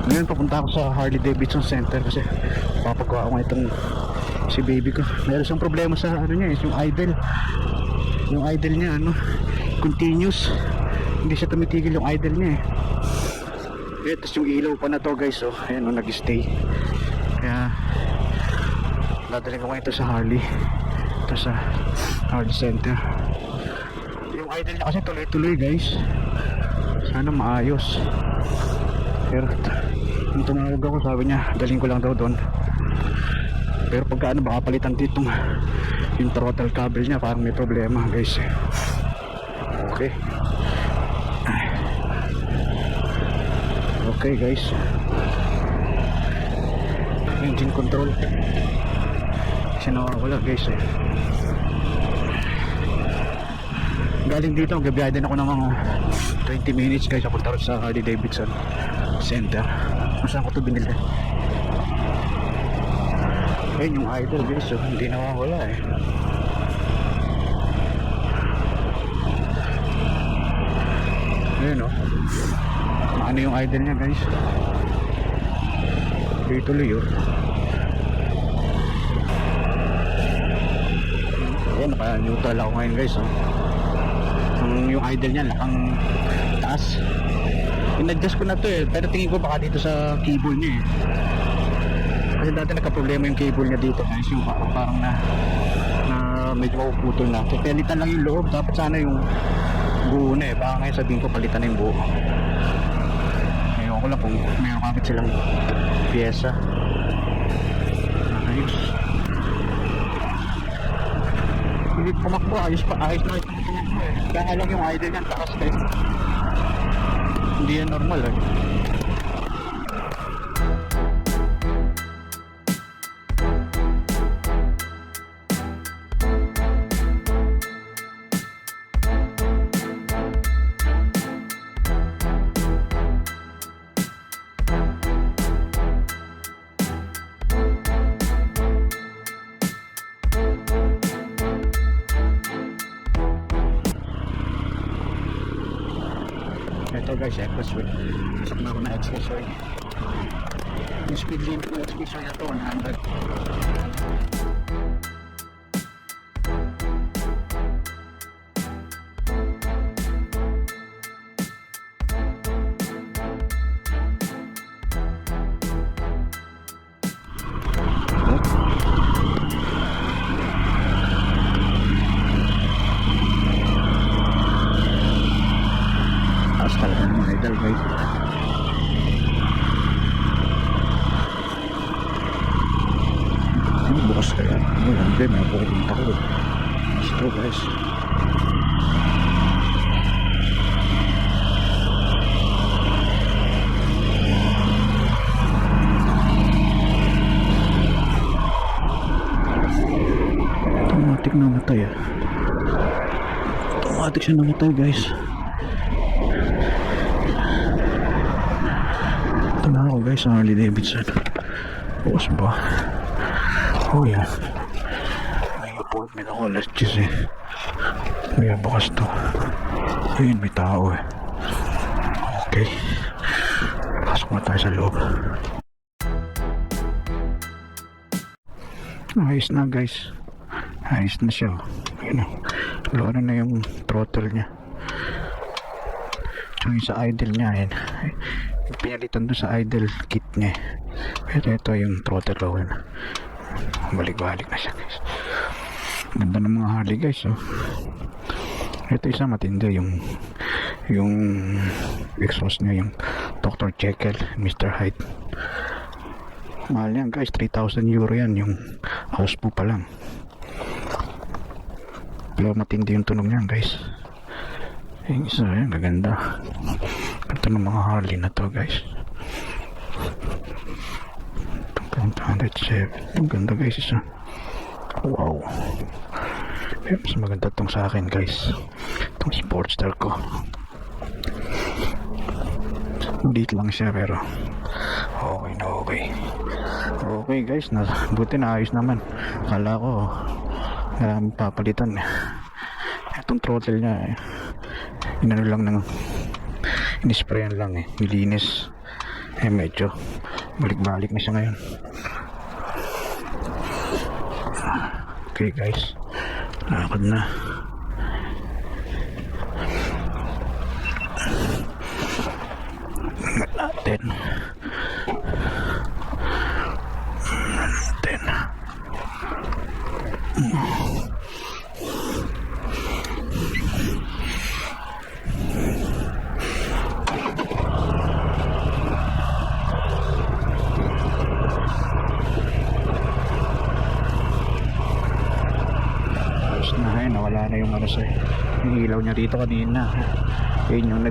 Ngayon papunta ako sa Harley Davidson Center kasi papagawa ko nga itong si baby ko. Meron siyang problema sa ano niya, yung idle. Yung idle niya continuous. Hindi siya tumitigil yung idle niya tapos yung ilaw pa na to guys, ayan nag-stay. Kaya dadalhin ko ngayon ito sa Harley. Ito sa Harley Center. Yung idle niya kasi tuloy-tuloy guys. Sana maayos. Pero yung tumawag ako, sabi niya dalhin ko lang daw doon. Pero pagka baka palitan dito yung throttle cable niya, parang may problema guys. Okay. Okay guys, engine control kasi nawawala guys Galing dito, gabiyahe din ako ng mga 20 minutes guys. Papunta rin sa Harley Davidson Center. Saan ko ito binili? Ayun yung idol guys, hindi nawawala Ayun ano yung idol niya guys, tuloy Ayan, naka-neutral ako ngayon guys yung idol niya lakang taas. In-adjust ko na to pero tingin ko baka dito sa cable niya kasi dati nagka-problema yung cable niya dito guys, yung parang na medyo mapuputol na. So palitan lang yung loob, dapat sana yung buo na baka ngayon sabihin ko palitan na yung buo. Ewan ko lang kung mayroon kakit silang pyesa. Ayos. Hindi pumakbo, ayos na ito. Kaya lang yung idle niyan takas guys. Hindi yan normal Ito guys, expressway. Pasok na ako na expressway. Yung speed limit ng expressway na to 100. Talaga naman idol guys. Ano bukas kaya? Hindi, may pupunta ko. Ito guys. Automatic namatay Automatic siya namatay guys. Na ako guys sa Harley Davidson. Bukas ba? Oh yeah, may appointment ako alas 10 kaya bukas to. Ayun, may tao Okay, pasok na tayo sa loob. Ayos na guys, ayos na siya. Ayun ano na yung throttle nya, tsaka sa idle nya pinalitan doon sa idle kit niya pero ito yung throttle balik-balik na siya guys. Ganda ng mga Harley guys ito isa matindi yung exhaust niya, yung Dr. Jekyll Mr. Hyde. Mahal yan guys, 3,000 euro yan yung house po pa lang, pero matindi yung tunog niyan guys. Yung isa yan, gaganda. Ito ng mga Harley na to guys. Ang ganda guys isa. Wow. Pero mas maganda itong sa akin guys, itong Sportster ko. Maliit lang siya pero okay na okay. Okay guys, buti na ayos naman. Akala ko maraming papalitan itong throttle niya inano lang ng inisprayan lang nilinis. medyo balik-balik na siya ngayon. Okay guys, lakad na. Natin nawala na yung ano sa yung ilaw niya dito kanina. Yun yung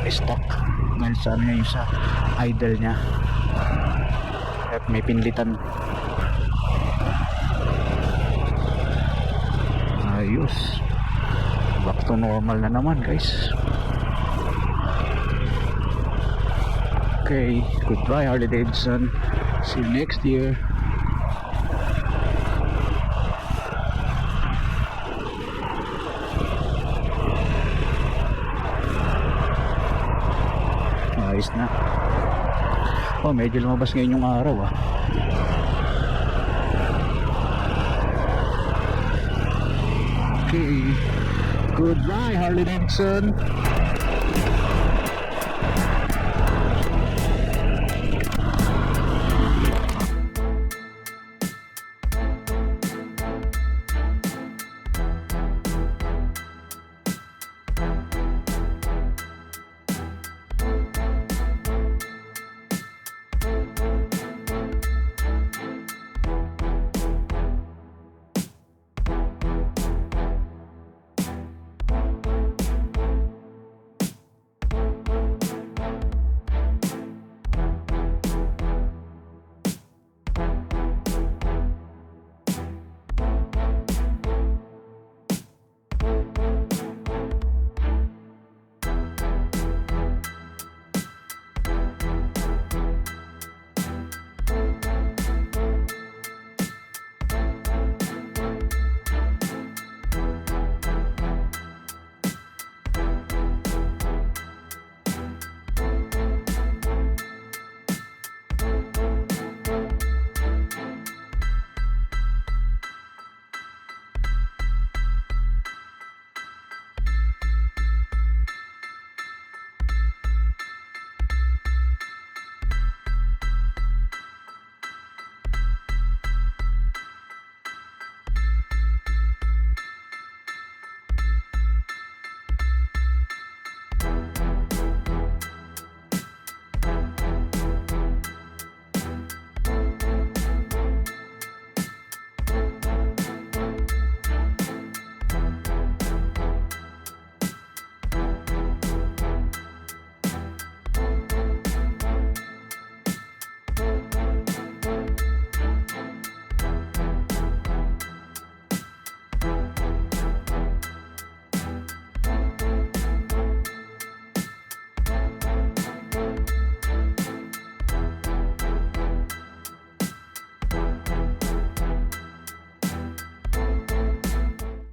stuck dahil sa ano niya, yung sa idle niya at may pinlitan. Ayos, back to normal na naman guys. Okay, goodbye Harley Davidson, see you next year. Ayos na. Oh, medyo lumabas ngayon yung araw ah. Okay, goodbye Harley Davidson.